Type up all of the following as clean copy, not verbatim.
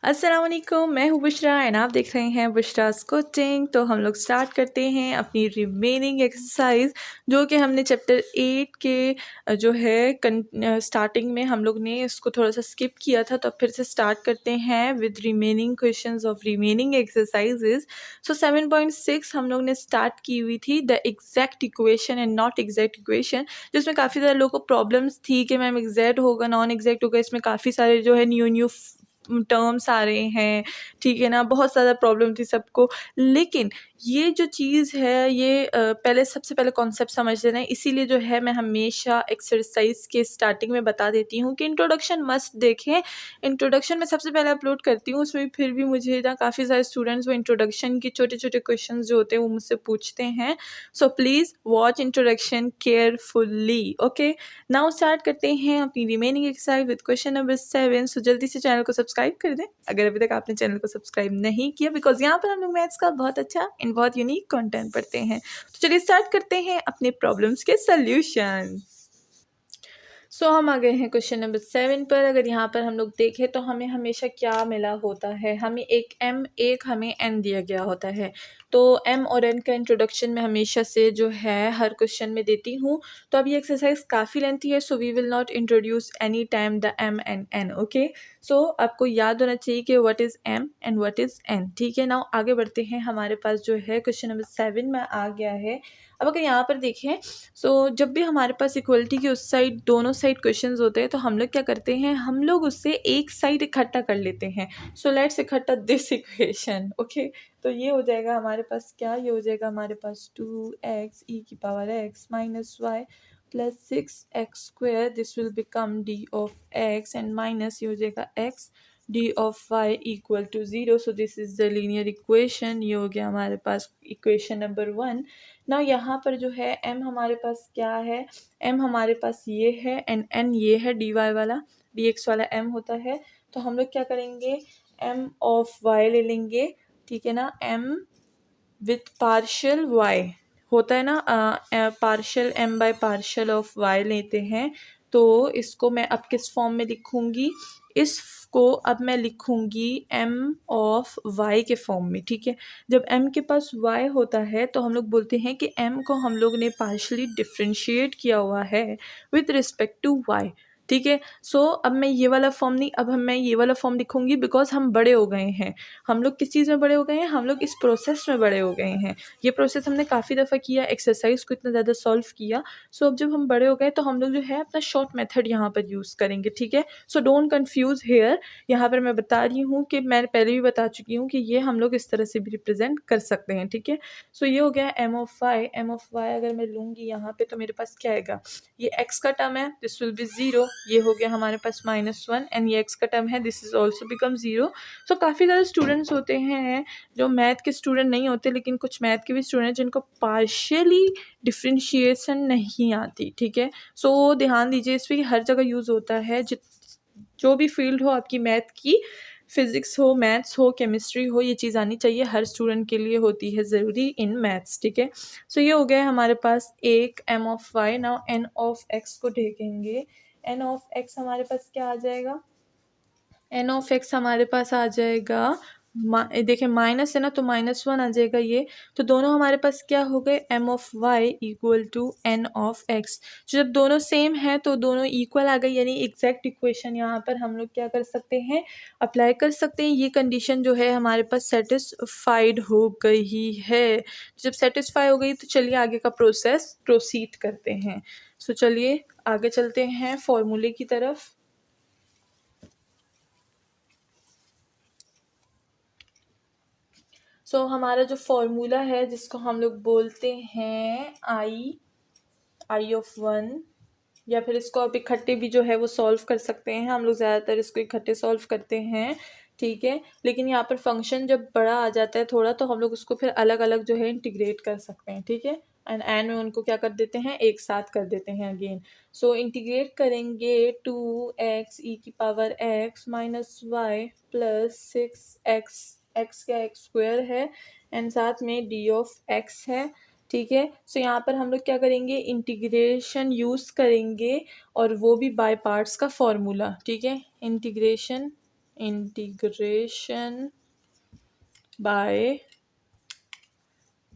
अस्सलाम वालेकुम, मैं हूँ बुशरा एंड आप देख रहे हैं बुशरास कोचिंग। तो हम लोग स्टार्ट करते हैं अपनी रिमेनिंग एक्सरसाइज जो कि हमने चैप्टर 8 के जो है स्टार्टिंग में हम लोग ने इसको थोड़ा सा स्किप किया था। तो अब फिर से स्टार्ट करते हैं with remaining questions of remaining exercises. So 7.6 हम लोग ने स्टार्ट की हुई थी the exact equation and not exact equation, जिसमें काफ़ी सारे लोगों को प्रॉब्लम्स थी कि मैम एग्जैक्ट होगा नॉन एग्जैक्ट होगा, इसमें काफ़ी सारे जो है न्यू टर्म्स आ रहे हैं, ठीक है ना। बहुत ज़्यादा प्रॉब्लम थी सबको, लेकिन ये जो चीज़ है ये पहले सबसे पहले कॉन्सेप्ट समझ लेना है। इसीलिए जो है मैं हमेशा एक्सरसाइज के स्टार्टिंग में बता देती हूँ कि इंट्रोडक्शन मस्ट देखें। इंट्रोडक्शन में सबसे पहले अपलोड करती हूँ, उसमें फिर भी मुझे ना काफ़ी सारे स्टूडेंट्स वो इंट्रोडक्शन के छोटे छोटे क्वेश्चन जो होते हैं वो मुझसे पूछते हैं। So please watch introduction carefully. Okay, now start करते हैं अपनी remaining exercise with question number 7। सो जल्दी से चैनल को सब्सक्राइब कर दें अगर अभी तक आपने चैनल को सब्सक्राइब नहीं किया, बिकॉज यहाँ पर हम लोग मैथ्स का बहुत अच्छा एंड बहुत यूनिक कंटेंट पढ़ते हैं। तो चलिए स्टार्ट करते हैं अपने प्रॉब्लम्स के सॉल्यूशन। सो हम आ गए हैं क्वेश्चन नंबर 7 पर। अगर यहाँ पर हम लोग देखें तो हमें हमेशा क्या मिला होता है, हमें एक m एक हमें n दिया गया होता है। तो m और n का इंट्रोडक्शन में हमेशा से जो है हर क्वेश्चन में देती हूँ। तो अब ये एक्सरसाइज काफ़ी लेंथी है, so we will not introduce any time the m and n। Okay, so आपको याद होना चाहिए कि what is m and what is n, ठीक है ना। आगे बढ़ते हैं, हमारे पास जो है क्वेश्चन नंबर 7 में आ गया है। अब अगर यहाँ पर देखें, सो जब भी हमारे पास इक्वलिटी की उस साइड दोनों साइड क्वेश्चंस होते हैं तो हम लोग क्या करते हैं, हम लोग उससे एक साइड इकट्ठा कर लेते हैं। सो लेट्स इकट्ठा दिस इक्वेशन। ओके, तो ये हो जाएगा हमारे पास क्या, ये हो जाएगा हमारे पास 2x e की power x minus y plus 6x² this will become d of x and minus ये हो जाएगा x d of y equal to 0। So this is the linear equation. ये हो गया हमारे पास इक्वेशन नंबर 1। ना यहाँ पर जो है m हमारे पास क्या है, m हमारे पास ये है एंड n ये है, dy वाला dx वाला m होता है। तो हम लोग क्या करेंगे, m ऑफ y ले लेंगे, ठीक है ना। m विथ पार्शियल y होता है ना, partial m by partial of y लेते हैं। तो इसको मैं अब किस फॉर्म में लिखूंगी, इसको अब मैं लिखूंगी m ऑफ y के फॉर्म में, ठीक है। जब m के पास y होता है तो हम लोग बोलते हैं कि m को हम लोग ने पार्शली डिफ्रेंशिएट किया हुआ है विथ रिस्पेक्ट टू y, ठीक है। सो अब मैं ये वाला फॉर्म नहीं, अब मैं ये वाला फॉर्म लिखूंगी बिकॉज हम बड़े हो गए हैं। हम लोग किस चीज़ में बड़े हो गए हैं, हम लोग इस प्रोसेस में बड़े हो गए हैं। ये प्रोसेस हमने काफ़ी दफ़ा किया, एक्सरसाइज को इतना ज़्यादा सॉल्व किया। सो अब जब हम बड़े हो गए तो हम लोग जो है अपना शॉर्ट मेथड यहाँ पर यूज़ करेंगे, ठीक है। सो डोंट कन्फ्यूज़ हेयर, यहाँ पर मैं बता रही हूँ कि मैं पहले भी बता चुकी हूँ कि ये हम लोग इस तरह से भी रिप्रेजेंट कर सकते हैं, ठीक है। सो ये हो गया m ऑफ y अगर मैं लूँगी यहाँ पे तो मेरे पास क्या आएगा, ये x का टर्म है, दिस विल बी 0। ये हो गया हमारे पास -1 एंड ये x का टर्म है, दिस इज ऑल्सो बिकम 0। सो काफ़ी ज़्यादा स्टूडेंट्स होते हैं जो मैथ के स्टूडेंट नहीं होते, लेकिन कुछ मैथ के भी स्टूडेंट जिनको पार्शियली डिफ्रेंशिएशन नहीं आती, ठीक है। सो ध्यान दीजिए इस पर, हर जगह यूज़ होता है। जो भी फील्ड हो आपकी मैथ की, फिज़िक्स हो, मैथ्स हो, केमिस्ट्री हो, ये चीज़ आनी चाहिए, हर स्टूडेंट के लिए होती है ज़रूरी इन मैथ्स, ठीक है। सो ये हो गया हमारे पास एक m of y। Now n of x को देखेंगे, n ऑफ x हमारे पास क्या आ जाएगा, n ऑफ x हमारे पास आ जाएगा देखिए माइनस है ना, तो -1 आ जाएगा ये। तो दोनों हमारे पास क्या हो गए, m of y equal to n of x। जब दोनों सेम है तो दोनों इक्वल आ गई, यानी एग्जैक्ट इक्वेशन यहाँ पर हम लोग क्या कर सकते हैं, अप्लाई कर सकते हैं। ये कंडीशन जो है हमारे पास सेटिस्फाइड हो गई है। जब सेटिस्फाई हो गई तो चलिए आगे का प्रोसेस प्रोसीड करते हैं। सो चलिए आगे चलते हैं फॉर्मूले की तरफ। सो हमारा जो फॉर्मूला है जिसको हम लोग बोलते हैं आई ऑफ 1, या फिर इसको आप इकट्ठे भी जो है वो सॉल्व कर सकते हैं। हम लोग ज़्यादातर इसको इकट्ठे सॉल्व करते हैं, ठीक है। लेकिन यहाँ पर फंक्शन जब बड़ा आ जाता है थोड़ा, तो हम लोग उसको फिर अलग अलग जो है इंटीग्रेट कर सकते हैं, ठीक है। एंड में उनको क्या कर देते हैं, एक साथ कर देते हैं अगेन। सो इंटीग्रेट करेंगे 2x e की power x minus y plus 6x, x क्या x² है एंड साथ में d ऑफ x है, ठीक है। सो यहाँ पर हम लोग क्या करेंगे, इंटीग्रेशन यूज़ करेंगे और वो भी बाय पार्ट्स का फॉर्मूला, ठीक है। Integration integration by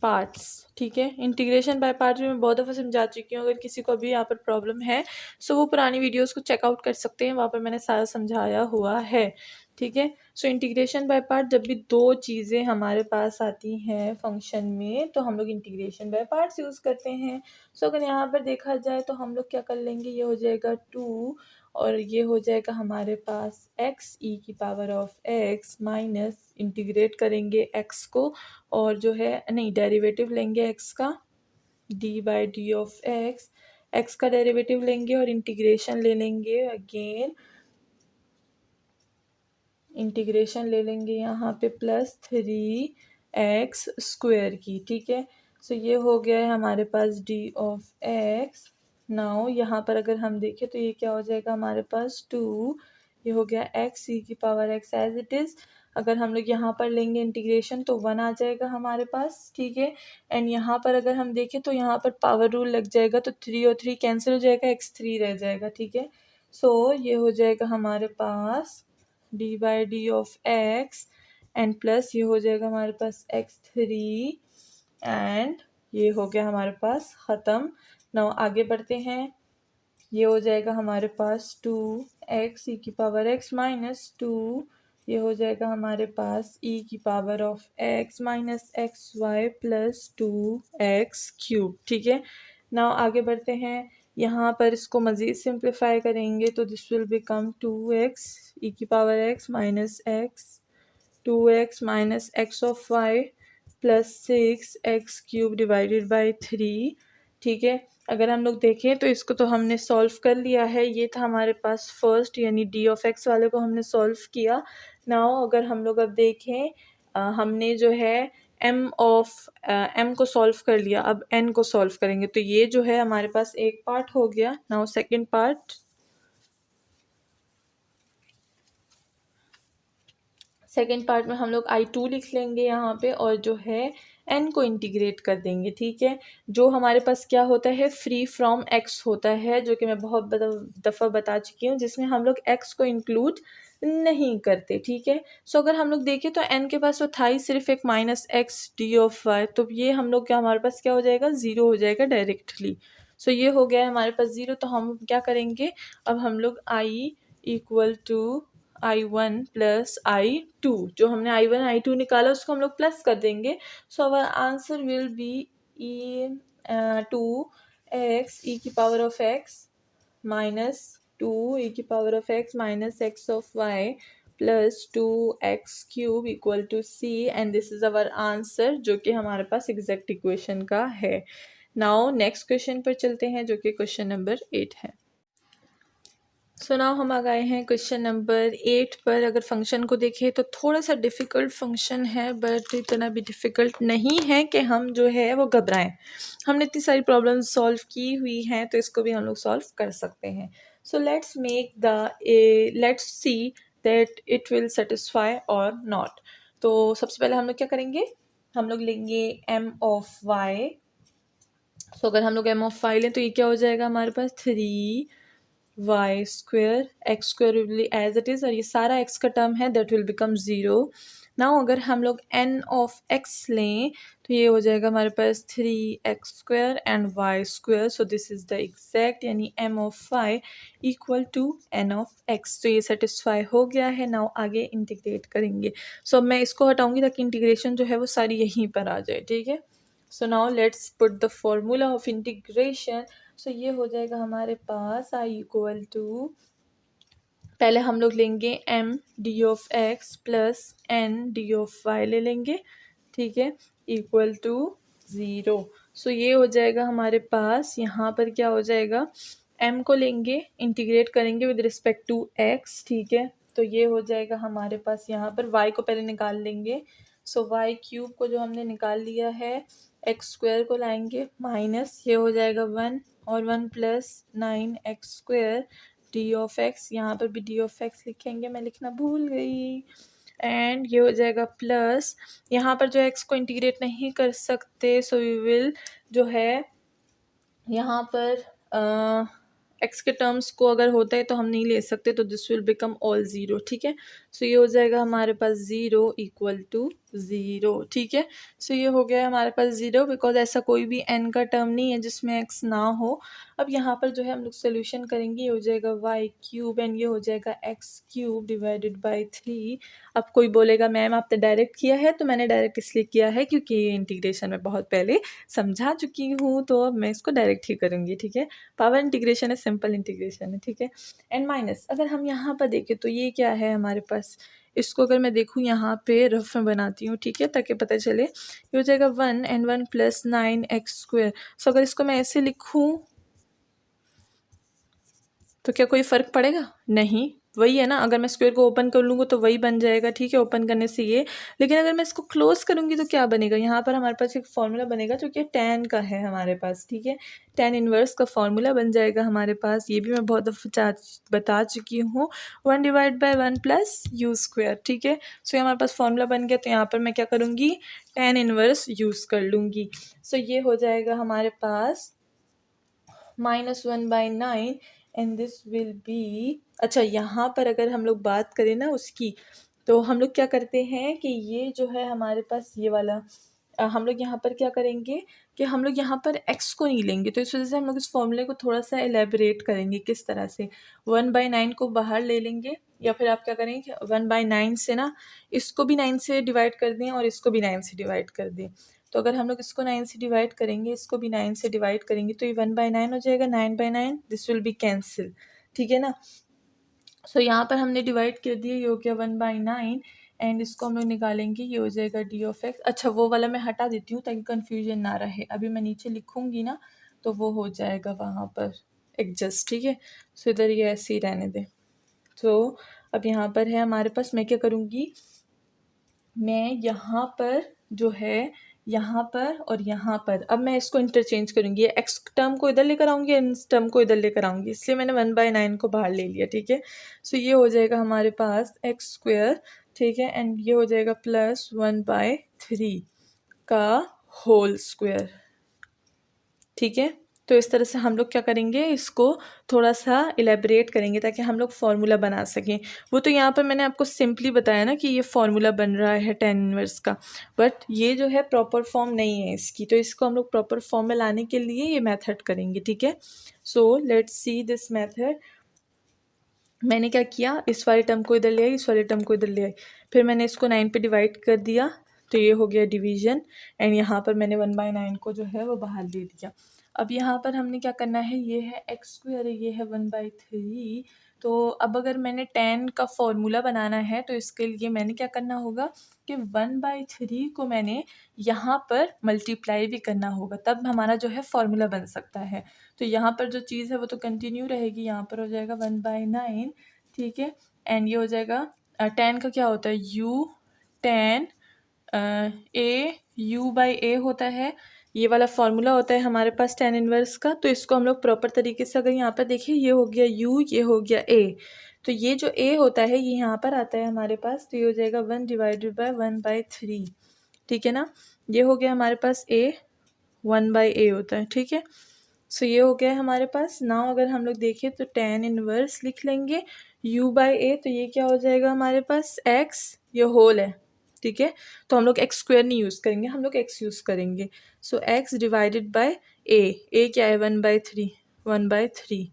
parts. ठीक है, इंटीग्रेशन बाय पार्ट्स में मैं बहुत दफ़ा समझा चुकी हूँ। अगर किसी को भी यहाँ पर प्रॉब्लम है सो वो पुरानी वीडियोस को चेकआउट कर सकते हैं, वहाँ पर मैंने सारा समझाया हुआ है। ठीक है, सो इंटीग्रेशन बाय पार्ट, जब भी दो चीज़ें हमारे पास आती हैं फंक्शन में तो हम लोग इंटीग्रेशन बाय पार्ट्स यूज़ करते हैं। सो अगर यहाँ पर देखा जाए तो हम लोग क्या कर लेंगे, ये हो जाएगा 2 और ये हो जाएगा हमारे पास x e की power of x minus, integrate करेंगे x को और जो है नहीं डेरिवेटिव लेंगे x का, D by d of x का डेरिवेटिव लेंगे और इंटीग्रेशन ले लेंगे, अगेन इंटीग्रेशन ले लेंगे यहाँ पे +3x² की। ठीक है, सो ये हो गया है हमारे पास d ऑफ x। नाउ यहाँ पर अगर हम देखें तो ये क्या हो जाएगा हमारे पास 2, ये हो गया x e की power x as it is. अगर हम लोग यहाँ पर लेंगे इंटीग्रेशन तो 1 आ जाएगा हमारे पास। ठीक है, एंड यहाँ पर अगर हम देखें तो यहाँ पर पावर रूल लग जाएगा तो 3 और 3 कैंसिल हो जाएगा, x3 रह जाएगा। ठीक है, सो ये हो जाएगा हमारे पास d by d of x and plus ये हो जाएगा हमारे पास x3 एंड ये हो गया हमारे पास ख़त्म। नाउ आगे बढ़ते हैं, ये हो जाएगा हमारे पास 2x e की पावर x माइनस 2, ये हो जाएगा हमारे पास e की power of x minus xy plus 2x³। ठीक है, नाउ आगे बढ़ते हैं, यहाँ पर इसको मज़ीद सिंप्लीफाई करेंगे तो this will become 2x e की power x minus x 2x minus x of y plus 6x³ divided by 3। ठीक है, अगर हम लोग देखें तो इसको तो हमने सॉल्व कर लिया है, ये था हमारे पास फर्स्ट यानी डी ऑफ एक्स वाले को हमने सॉल्व किया। नाउ अगर हम लोग अब देखें हमने जो है एम को सॉल्व कर लिया, अब एन को सॉल्व करेंगे तो ये जो है हमारे पास एक पार्ट हो गया। Now second part, second part में हम लोग I2 लिख लेंगे यहाँ पे और जो है n को इंटीग्रेट कर देंगे। ठीक है, जो हमारे पास क्या होता है फ्री फ्रॉम x होता है, जो कि मैं बहुत दफ़ा बता चुकी हूँ, जिसमें हम लोग x को इंक्लूड नहीं करते। ठीक है, सो अगर हम लोग देखें तो n के पास तो था ही सिर्फ एक minus x D of y, तो ये हम लोग क्या हमारे पास क्या हो जाएगा, ज़ीरो हो जाएगा डायरेक्टली। सो ये हो गया है हमारे पास ज़ीरो, तो हम क्या करेंगे, अब हम लोग I equal to I1 plus I2, जो हमने I1 I2 निकाला उसको हम लोग प्लस कर देंगे। So our answer will be 2x e की power of x minus 2 e की power of x minus x of y plus 2x³ equal to c and this is our answer, जो कि हमारे पास एग्जैक्ट इक्वेशन का है। Now next question पर चलते हैं, जो कि क्वेश्चन नंबर 8 है। सो नाउ हम आ गए हैं क्वेश्चन नंबर 8 पर। अगर फंक्शन को देखें तो थोड़ा सा डिफ़िकल्ट फंक्शन है, बट इतना भी डिफ़िकल्ट नहीं है कि हम जो है वो घबराएं। हमने इतनी सारी प्रॉब्लम्स सॉल्व की हुई हैं तो इसको भी हम लोग सॉल्व कर सकते हैं। So let's see that it will satisfy और नॉट। तो सबसे पहले हम लोग क्या करेंगे, हम लोग लेंगे m ऑफ y। सो अगर हम लोग m ऑफ y लें तो ये क्या हो जाएगा हमारे पास 3y² x² will be as it is, और ये सारा x का टर्म है दैट विल बिकम 0। नाउ अगर हम लोग n ऑफ x लें तो ये हो जाएगा हमारे पास 3x² and y²। So this is the exact यानी m of y equal to n of x। तो ये सेटिस्फाई हो गया है। नाउ आगे इंटीग्रेट करेंगे। सो अब मैं इसको हटाऊंगी ताकि इंटीग्रेशन जो है वो सारी यहीं पर आ जाए। ठीक है, so now let's put the formula of integration. So ये हो जाएगा हमारे पास I इक्वल टू, पहले हम लोग लेंगे m D of x plus n D of y ले लेंगे। ठीक है, इक्वल टू 0। सो ये हो जाएगा हमारे पास, यहाँ पर क्या हो जाएगा, m को लेंगे इंटीग्रेट करेंगे विद रिस्पेक्ट टू x। ठीक है, तो ये हो जाएगा हमारे पास, यहाँ पर y को पहले निकाल लेंगे। सो y³ को जो हमने निकाल लिया है x² को लाएंगे माइनस, ये हो जाएगा 1 और 1 plus 9x² D of x, यहाँ पर भी डी ऑफ x लिखेंगे, मैं लिखना भूल गई। एंड ये हो जाएगा प्लस, यहाँ पर जो x को इंटीग्रेट नहीं कर सकते सो वी विल जो है यहाँ पर एक्स के टर्म्स को अगर होता है तो हम नहीं ले सकते, तो this will become all zero, ठीक है। सो ये हो जाएगा हमारे पास ज़ीरो इक्वल टू ज़ीरो, ठीक है। सो ये हो गया हमारे पास ज़ीरो, बिकॉज ऐसा कोई भी n का टर्म नहीं है जिसमें x ना हो। अब यहाँ पर जो है हम लोग सोल्यूशन करेंगे, ये हो जाएगा y क्यूब एंड ये हो जाएगा x क्यूब डिवाइडेड बाई 3। अब कोई बोलेगा मैम आपने डायरेक्ट किया है, तो मैंने डायरेक्ट इसलिए किया है क्योंकि ये इंटीग्रेशन में बहुत पहले समझा चुकी हूँ, तो अब मैं इसको डायरेक्ट ही करूँगी, ठीक है। पावर इंटीग्रेशन है, सिंपल इंटीग्रेशन है, ठीक है। एंड माइनस अगर हम यहाँ पर देखें तो ये क्या है हमारे पास, इसको अगर मैं देखूँ यहाँ पे रफ में बनाती हूँ, ठीक है, ताकि पता चले। ये हो जाएगा 1 एंड 1 प्लस 9x²। सो अगर इसको मैं ऐसे लिखूँ तो क्या कोई फ़र्क पड़ेगा? नहीं, वही है ना। अगर मैं स्क्वायर को ओपन कर लूँगा तो वही बन जाएगा, ठीक है, ओपन करने से ये। लेकिन अगर मैं इसको क्लोज़ करूँगी तो क्या बनेगा? यहाँ पर हमारे पास एक फार्मूला बनेगा जो कि tan का है हमारे पास, ठीक है। tan इनवर्स का फार्मूला बन जाएगा हमारे पास, ये भी मैं बहुत दफ़ा बता चुकी हूँ। 1 डिवाइड बाय 1 प्लस u², ठीक है। सो ये हमारे पास फार्मूला बन गया, तो यहाँ पर मैं क्या करूँगी, tan इनवर्स यूज़ कर लूँगी। सो ये हो जाएगा हमारे पास -1/9 एंड दिस विल बी, अच्छा यहाँ पर अगर हम लोग बात करें ना उसकी, तो हम लोग क्या करते हैं कि ये जो है हमारे पास ये वाला हम लोग यहाँ पर क्या करेंगे कि हम लोग यहाँ पर x को नहीं लेंगे, तो इस वजह से हम लोग इस फॉर्मूले को थोड़ा सा एलेबरेट करेंगे। किस तरह से, 1/9 को बाहर ले लेंगे, या फिर आप क्या करेंगे कि 1/9 से ना इसको भी 9 से डिवाइड कर दें और इसको भी 9 से डिवाइड कर दें। तो अगर हम लोग इसको 9 से डिवाइड करेंगे, इसको भी 9 से डिवाइड करेंगे, तो ये 1/9 हो जाएगा, 9/9 दिस विल बी कैंसिल, ठीक है ना। सो यहाँ पर हमने डिवाइड कर दिया, ये हो गया 1/9 एंड इसको हम लोग निकालेंगे, ये हो जाएगा डी ऑफ एक्स। अच्छा वो वाला मैं हटा देती हूँ ताकि कन्फ्यूजन ना रहे, अभी मैं नीचे लिखूँगी ना तो वो हो जाएगा वहाँ पर एडजस्ट, ठीक है। सो इधर ये ऐसे ही रहने दें। तो अब यहाँ पर है हमारे पास, मैं क्या करूँगी, मैं यहाँ पर जो है यहाँ पर और यहाँ पर अब मैं इसको इंटरचेंज करूँगी, एक्स टर्म को इधर लेकर आऊँगी, इस टर्म को इधर लेकर आऊँगी, इसलिए मैंने 1/9 को बाहर ले लिया, ठीक है। सो ये हो जाएगा हमारे पास x², ठीक है, एंड ये हो जाएगा +1/3 का होल स्क्वायर, ठीक है। तो इस तरह से हम लोग क्या करेंगे, इसको थोड़ा सा इलेबरेट करेंगे ताकि हम लोग फार्मूला बना सकें। वो तो यहाँ पर मैंने आपको सिंपली बताया ना कि ये फार्मूला बन रहा है tan इनवर्स का, बट ये जो है प्रॉपर फॉर्म नहीं है इसकी, तो इसको हम लोग प्रॉपर फॉर्म में लाने के लिए ये मेथड करेंगे, ठीक है। So let's see this method. मैंने क्या किया, इस वाले टर्म को इधर ले आई, इस वाले टर्म को इधर ले आई, फिर मैंने इसको 9 पे डिवाइड कर दिया, तो ये हो गया डिवीजन, एंड यहाँ पर मैंने 1/9 को जो है वो बाहर ले दिया। अब यहाँ पर हमने क्या करना है, ये है x², ये है 1/3। तो अब अगर मैंने tan का फॉर्मूला बनाना है तो इसके लिए मैंने क्या करना होगा कि 1/3 को मैंने यहाँ पर मल्टीप्लाई भी करना होगा, तब हमारा जो है फॉर्मूला बन सकता है। तो यहाँ पर जो चीज़ है वो तो कंटिन्यू रहेगी, यहाँ पर हो जाएगा 1/9, ठीक है। एंड ये हो जाएगा tan का क्या होता है, u tan a u/a होता है, ये वाला फॉर्मूला होता है हमारे पास tan इनवर्स का। तो इसको हम लोग प्रॉपर तरीके से अगर यहाँ पर देखिए, ये हो गया u, ये हो गया a, तो ये जो a होता है ये यहाँ पर आता है हमारे पास, तो ये हो जाएगा 1 डिवाइडेड बाय 1/3, ठीक है ना। ये हो गया हमारे पास a, 1/a होता है, ठीक है। सो ये हो गया है हमारे पास। नाउ अगर हम लोग देखें तो tan इनवर्स लिख लेंगे u/a, तो ये क्या हो जाएगा हमारे पास x, ये होल है, ठीक है। तो हम लोग x² नहीं यूज़ करेंगे, हम लोग x यूज़ करेंगे। सो x डिवाइडेड बाय a क्या है 1/3,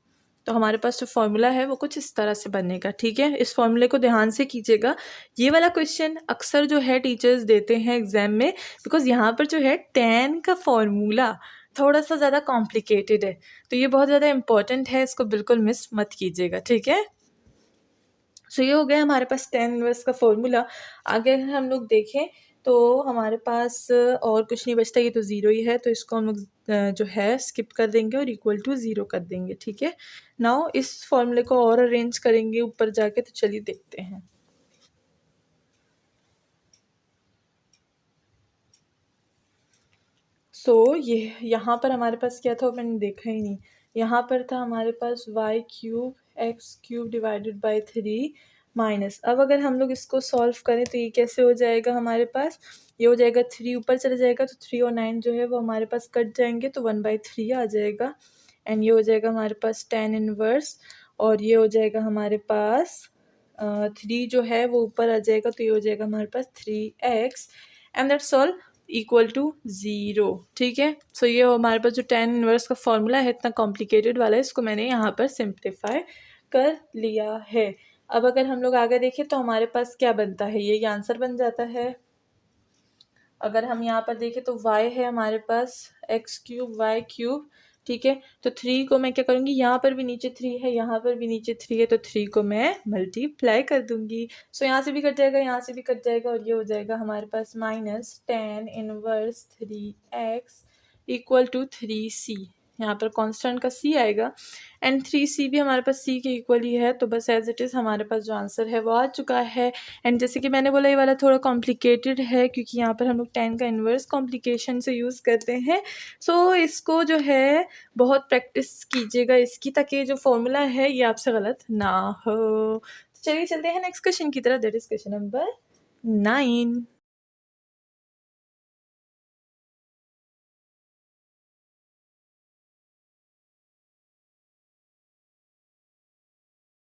तो हमारे पास जो फॉर्मूला है वो कुछ इस तरह से बनेगा, ठीक है। इस फॉर्मूले को ध्यान से कीजिएगा, ये वाला क्वेश्चन अक्सर जो है टीचर्स देते हैं एग्जाम में, बिकॉज यहाँ पर जो है tan का फॉर्मूला थोड़ा सा ज़्यादा कॉम्प्लिकेटेड है, तो ये बहुत ज़्यादा इंपॉर्टेंट है, इसको बिल्कुल मिस मत कीजिएगा, ठीक है। सो ये हो गया हमारे पास tan इनवर्स का फॉर्मूला। आगे अगर हम लोग देखें तो हमारे पास और कुछ नहीं बचता, ये तो ज़ीरो ही है, तो इसको हम लोग जो है स्किप कर देंगे और इक्वल टू ज़ीरो कर देंगे, ठीक है। नाउ इस फॉर्मूले को और अरेंज करेंगे ऊपर जाके, तो चलिए देखते हैं। सो ये यहाँ पर हमारे पास क्या था, मैंने देखा ही नहीं, यहाँ पर था हमारे पास y³ x³ divided by 3 minus. अब अगर हम लोग इसको सॉल्व करें तो ये कैसे हो जाएगा हमारे पास, ये हो जाएगा 3 ऊपर चला जाएगा, तो 3 और 9 जो है वो हमारे पास कट जाएंगे, तो 1/3 आ जाएगा। एंड ये हो जाएगा हमारे पास tan इनवर्स, और ये हो जाएगा हमारे पास 3 जो है वो ऊपर आ जाएगा, तो ये हो जाएगा हमारे पास 3x and that's all equal to 0। ठीक है, सो ये हमारे पास जो tan इनवर्स का फॉर्मूला है इतना कॉम्प्लिकेटेड वाला है, इसको मैंने यहाँ पर सिंप्लीफाई कर लिया है। अब अगर हम लोग आगे देखें तो हमारे पास क्या बनता है, ये आंसर बन जाता है। अगर हम यहाँ पर देखें तो y है हमारे पास x क्यूब y क्यूब, ठीक है। तो 3 को मैं क्या करूँगी, यहाँ पर भी नीचे 3 है, यहाँ पर भी नीचे 3 है, तो 3 को मैं मल्टीप्लाई कर दूँगी। सो यहाँ से भी कट जाएगा, यहाँ से भी कट जाएगा, और ये हो जाएगा हमारे पास minus tan inverse 3x equal to 3c। यहाँ पर कांस्टेंट का c आएगा एंड 3c भी हमारे पास c के इक्वल ही है, तो बस एज इट इज़ हमारे पास जो आंसर है वो आ चुका है। एंड जैसे कि मैंने बोला ये वाला थोड़ा कॉम्प्लिकेटेड है, क्योंकि यहाँ पर हम लोग tan का इन्वर्स कॉम्प्लिकेशन से यूज़ करते हैं। सो इसको जो है बहुत प्रैक्टिस कीजिएगा इसकी, ताकि जो फॉर्मूला है ये आपसे गलत ना हो। तो चलिए चलते हैं नेक्स्ट क्वेश्चन की तरफ, दैट इज क्वेश्चन नंबर 9।